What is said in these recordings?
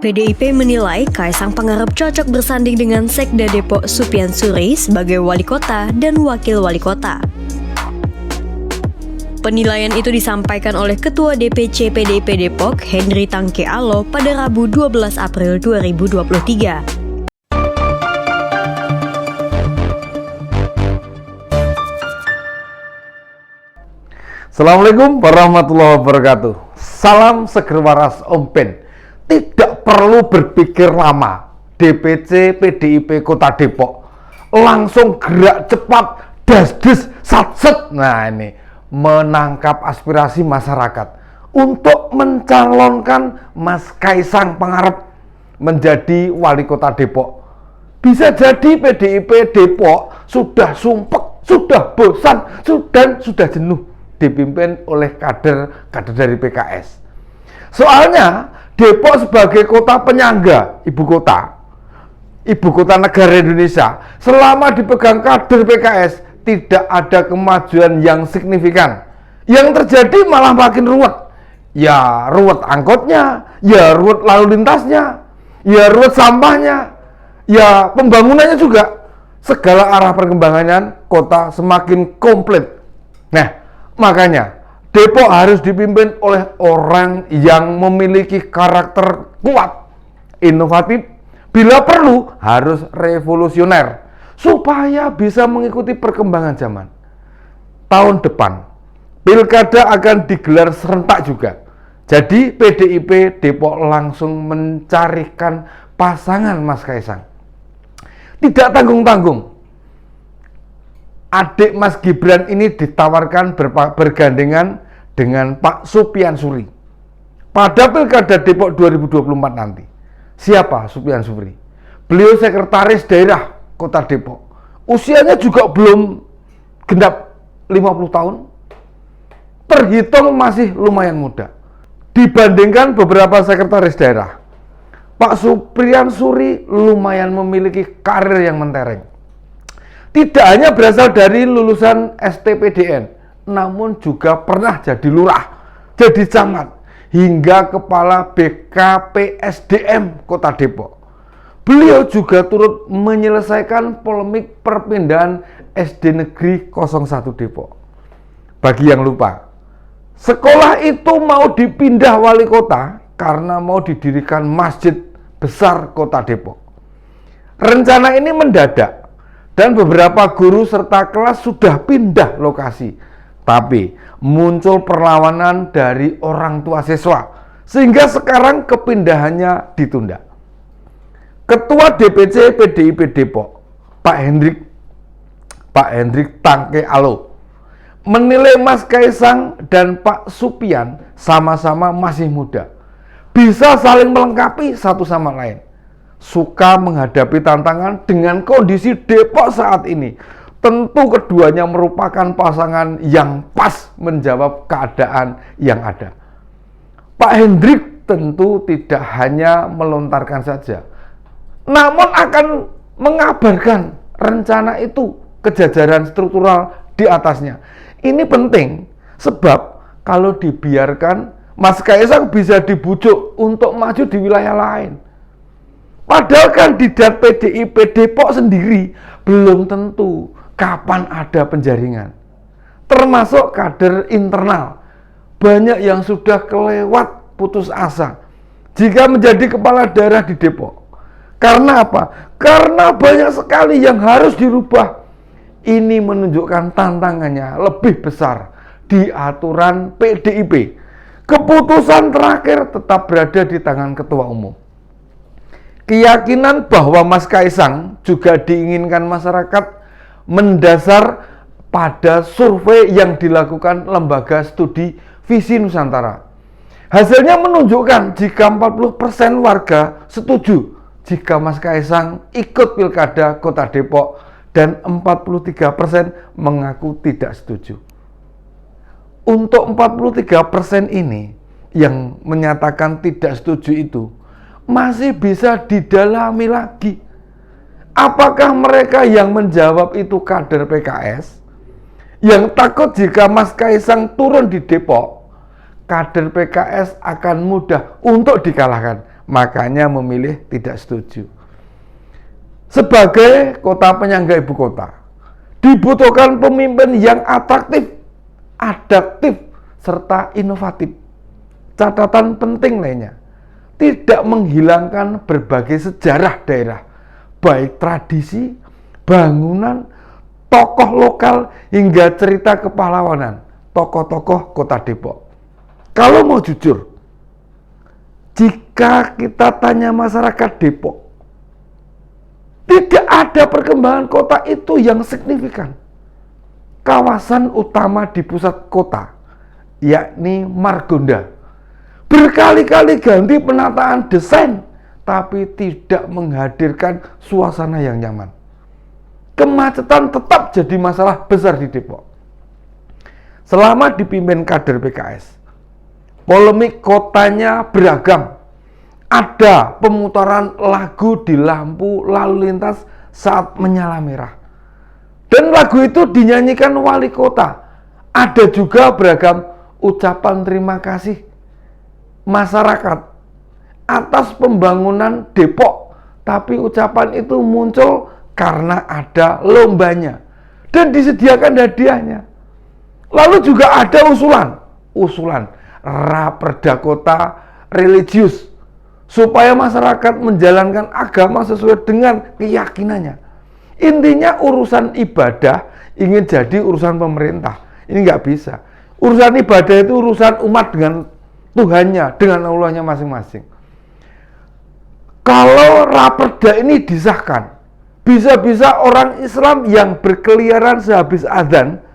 PDIP menilai Kaisang Pangarep cocok bersanding dengan Sekda Depok Supyan Suri sebagai wali kota dan wakil wali kota. Penilaian itu disampaikan oleh Ketua DPC PDIP Depok, Henry Tangke Alo, pada Rabu 12 April 2023. Assalamualaikum warahmatullahi wabarakatuh. Salam seger waras Om Pen. Tidak perlu berpikir lama. DPC PDIP Kota Depok langsung gerak cepat, das-des, sat-set. Nah ini, menangkap aspirasi masyarakat untuk mencalonkan Mas Kaisang Pangarep menjadi wali kota Depok. Bisa jadi PDIP Depok sudah sumpek, sudah bosan, sudah jenuh dipimpin oleh kader dari PKS. Soalnya Depok sebagai kota penyangga ibu kota negara Indonesia, selama dipegang kader PKS tidak ada kemajuan yang signifikan. Yang terjadi malah makin ruwet. Ya ruwet angkotnya, ya ruwet lalu lintasnya, ya ruwet sampahnya, ya pembangunannya juga. Segala arah perkembangan kota semakin komplit. Nah, makanya Depok harus dipimpin oleh orang yang memiliki karakter kuat, inovatif, bila perlu harus revolusioner, supaya bisa mengikuti perkembangan zaman. Tahun depan, pilkada akan digelar serentak juga. Jadi PDIP Depok langsung mencarikan pasangan Mas Kaisang. Tidak tanggung-tanggung. Adik Mas Gibran ini ditawarkan bergandengan dengan Pak Supyan Suri pada Pilkada Depok 2024 nanti. Siapa Supyan Suri? Beliau sekretaris daerah Kota Depok. Usianya juga belum genap 50 tahun. Terhitung masih lumayan muda dibandingkan beberapa sekretaris daerah. Pak Supyan Suri lumayan memiliki karir yang mentereng. Tidak hanya berasal dari lulusan STPDN, namun juga pernah jadi lurah, jadi camat, hingga kepala BKPSDM Kota Depok. Beliau juga turut menyelesaikan polemik perpindahan SD Negeri 01 Depok. Bagi yang lupa, sekolah itu mau dipindah wali kota karena mau didirikan masjid besar Kota Depok. Rencana ini mendadak, dan beberapa guru serta kelas sudah pindah lokasi. Tapi muncul perlawanan dari orang tua siswa, sehingga sekarang kepindahannya ditunda. Ketua DPC PDIP Depok, Pak Hendrik Tangke Alo, menilai Mas Kaisang dan Pak Supyan sama-sama masih muda, bisa saling melengkapi satu sama lain, suka menghadapi tantangan dengan kondisi Depok saat ini. Tentu keduanya merupakan pasangan yang pas menjawab keadaan yang ada. Pak Hendrik tentu tidak hanya melontarkan saja, namun akan mengabarkan rencana itu ke jajaran struktural di atasnya. Ini penting, sebab kalau dibiarkan, Mas Kaisang bisa dibujuk untuk maju di wilayah lain. Padahal kandidat PDIP Depok sendiri belum tentu kapan ada penjaringan, termasuk kader internal. Banyak yang sudah kelewat putus asa jika menjadi kepala daerah di Depok. Karena apa? Karena banyak sekali yang harus dirubah. Ini menunjukkan tantangannya lebih besar di aturan PDIP. Keputusan terakhir tetap berada di tangan ketua umum. Keyakinan bahwa Mas Kaisang juga diinginkan masyarakat mendasar pada survei yang dilakukan lembaga studi Visi Nusantara. Hasilnya menunjukkan jika 40% warga setuju jika Mas Kaisang ikut Pilkada Kota Depok dan 43% mengaku tidak setuju. Untuk 43% ini yang menyatakan tidak setuju itu masih bisa didalami lagi. Apakah mereka yang menjawab itu kader PKS yang takut jika Mas Kaisang turun di Depok kader PKS akan mudah untuk dikalahkan. Makanya memilih tidak setuju. Sebagai kota penyangga ibu kota, dibutuhkan pemimpin yang atraktif, adaptif, serta inovatif. Catatan penting lainnya, tidak menghilangkan berbagai sejarah daerah, baik tradisi, bangunan, tokoh lokal, hingga cerita kepahlawanan tokoh-tokoh kota Depok. Kalau mau jujur, jika kita tanya masyarakat Depok, tidak ada perkembangan kota itu yang signifikan. Kawasan utama di pusat kota, yakni Margonda, berkali-kali ganti penataan desain, tapi tidak menghadirkan suasana yang nyaman. Kemacetan tetap jadi masalah besar di Depok. Selama dipimpin kader PKS, polemik kotanya beragam. Ada pemutaran lagu di lampu lalu lintas saat menyala merah. Dan lagu itu dinyanyikan wali kota. Ada juga beragam ucapan terima kasih masyarakat atas pembangunan Depok. Tapi ucapan itu muncul karena ada lombanya dan disediakan hadiahnya. Lalu juga ada usulan raperda kota religius supaya masyarakat menjalankan agama sesuai dengan keyakinannya. Intinya urusan ibadah ingin jadi urusan pemerintah. Ini nggak bisa. Urusan ibadah itu urusan umat dengan Tuhannya, dengan Allahnya masing-masing. Kalau raperda ini disahkan, bisa-bisa orang Islam yang berkeliaran sehabis adzan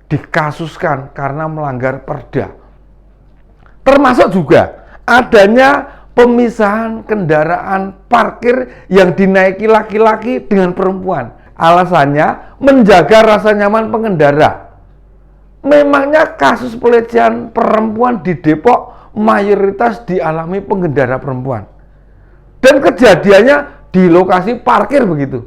dikasuskan karena melanggar perda. Termasuk juga adanya pemisahan kendaraan parkir yang dinaiki laki-laki dengan perempuan. Alasannya menjaga rasa nyaman pengendara. Memangnya kasus pelecehan perempuan di Depok mayoritas dialami pengendara perempuan. Dan kejadiannya di lokasi parkir begitu.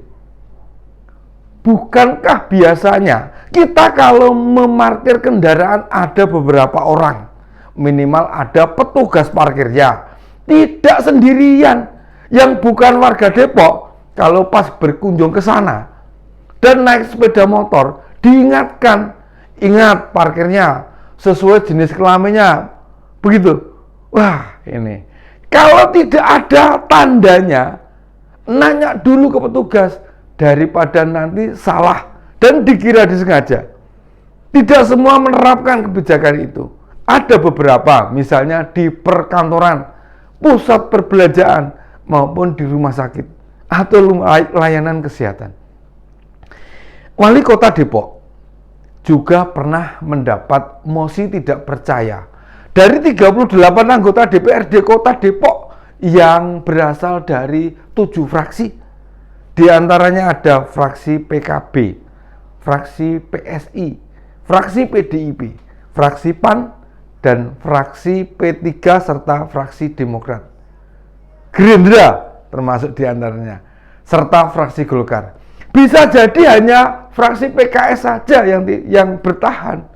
Bukankah biasanya kita kalau memarkir kendaraan ada beberapa orang, minimal ada petugas parkirnya, tidak sendirian yang bukan warga Depok. Kalau pas berkunjung ke sana dan naik sepeda motor, diingatkan, ingat parkirnya sesuai jenis kelaminnya, begitu. Wah, ini kalau tidak ada tandanya, nanya dulu ke petugas daripada nanti salah dan dikira disengaja. Tidak semua menerapkan kebijakan itu. Ada beberapa, misalnya di perkantoran, pusat perbelanjaan, maupun di rumah sakit atau layanan kesehatan. Wali Kota Depok juga pernah mendapat mosi tidak percaya dari 38 anggota DPRD Kota Depok yang berasal dari 7 fraksi. Di antaranya ada fraksi PKB, fraksi PSI, fraksi PDIP, fraksi PAN, dan fraksi P3 serta fraksi Demokrat. Gerindra termasuk di antaranya, serta fraksi Golkar. Bisa jadi hanya fraksi PKS saja yang bertahan.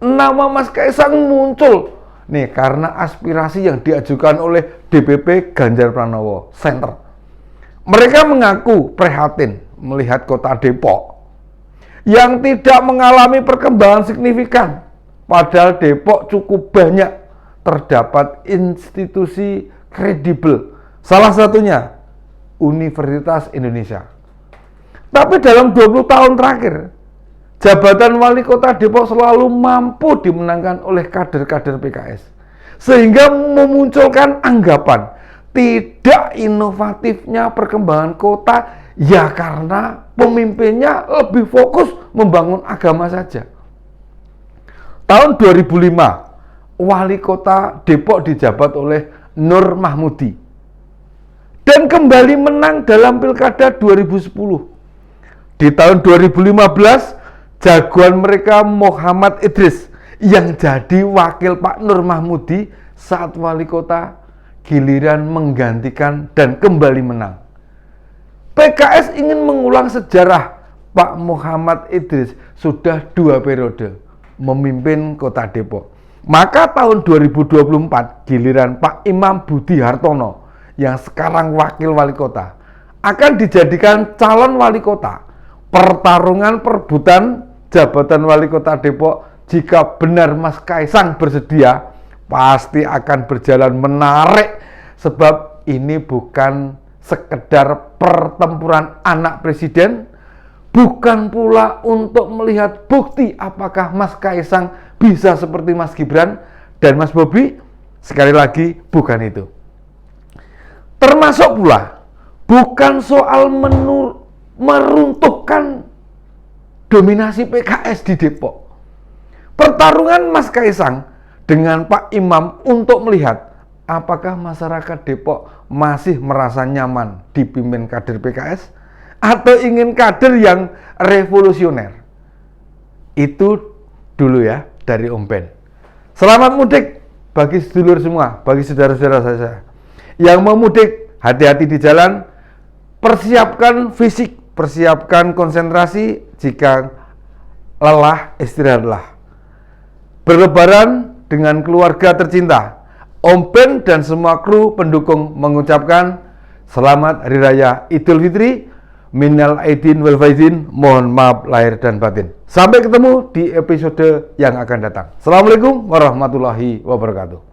Nama Mas Kaisang muncul nih karena aspirasi yang diajukan oleh DPP Ganjar Pranowo Center. Mereka mengaku prihatin melihat kota Depok yang tidak mengalami perkembangan signifikan. Padahal Depok cukup banyak terdapat institusi kredibel. Salah satunya Universitas Indonesia. Tapi dalam 20 tahun terakhir, jabatan wali kota Depok selalu mampu dimenangkan oleh kader-kader PKS. Sehingga memunculkan anggapan tidak inovatifnya perkembangan kota ya karena pemimpinnya lebih fokus membangun agama saja. Tahun 2005, wali kota Depok dijabat oleh Nur Mahmudi dan kembali menang dalam Pilkada 2010. Di tahun 2015, jagoan mereka Muhammad Idris yang jadi wakil Pak Nur Mahmudi saat wali kota giliran menggantikan dan kembali menang. PKS ingin mengulang sejarah Pak Muhammad Idris sudah 2 periode memimpin kota Depok. Maka tahun 2024 giliran Pak Imam Budi Hartono yang sekarang wakil wali kota akan dijadikan calon wali kota. Pertarungan perebutan jabatan wali kota Depok, jika benar Mas Kaisang bersedia, pasti akan berjalan menarik, sebab ini bukan sekedar pertempuran anak presiden, bukan pula untuk melihat bukti apakah Mas Kaisang bisa seperti Mas Gibran dan Mas Bobi. Sekali lagi, bukan itu. Termasuk pula bukan soal meruntuhkan dominasi PKS di Depok. Pertarungan Mas Kaisang dengan Pak Imam untuk melihat apakah masyarakat Depok masih merasa nyaman dipimpin kader PKS atau ingin kader yang revolusioner. Itu dulu ya dari Om Ben. Selamat mudik bagi sedulur semua, bagi saudara-saudara saya. Yang mau mudik, hati-hati di jalan, persiapkan fisik, persiapkan konsentrasi, jika lelah, istirahatlah. Berlebaran dengan keluarga tercinta. Om Ben dan semua kru pendukung mengucapkan selamat Hari Raya Idul Fitri. Minal aidin wal faizin, mohon maaf lahir dan batin. Sampai ketemu di episode yang akan datang. Assalamualaikum warahmatullahi wabarakatuh.